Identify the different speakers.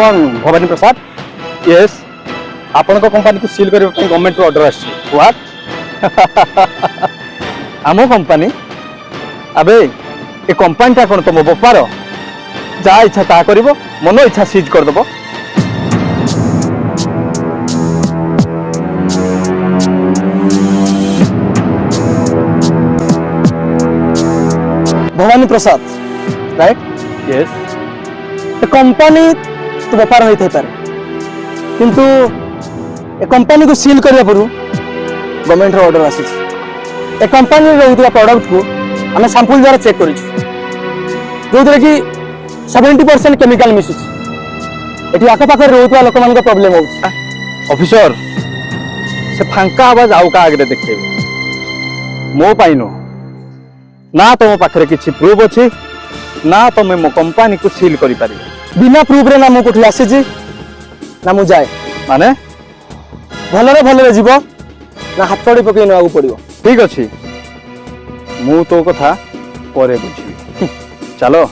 Speaker 1: कौन भवानी प्रसाद यस आपण कंपनी को सील करने गवर्नमेंट ऑर्डर आसी व्हाट आम कंपनी अबे ए कंपनीटा कौन तुम बेपार जहाँ इच्छा ता कर मन इच्छा सीज करदेव
Speaker 2: भवानी प्रसाद राइट
Speaker 1: यस
Speaker 2: ए कंपनी तो बेपार होई थाई पारे किंतु ए कंपनी को सील करिया परू गवर्नमेंट रो ऑर्डर आसी ए कंपनी रो होइतबा प्रोडक्ट को हमें सैंपल द्वारा चेक करिछु जो दरे कि 70% केमिकल मिसु एठी आका पाखर रहउतबा लोक मान का प्रॉब्लम हो
Speaker 1: ऑफिसर से फांका आवाज आउ का आगे देखे मो पाइनो ना तुम पाखे किसी प्रूफ अच्छी ना तुम मो कंपनी को सील करि पारि
Speaker 2: बिना प्रूफ रे ना मु कोठी आसी जी ना मु जाए
Speaker 1: माने
Speaker 2: भलरे जीव ना हाथ पड़ी पकई नवा पड़ियो
Speaker 1: ठीक अच्छी मु तो कथा परे बुझी चलो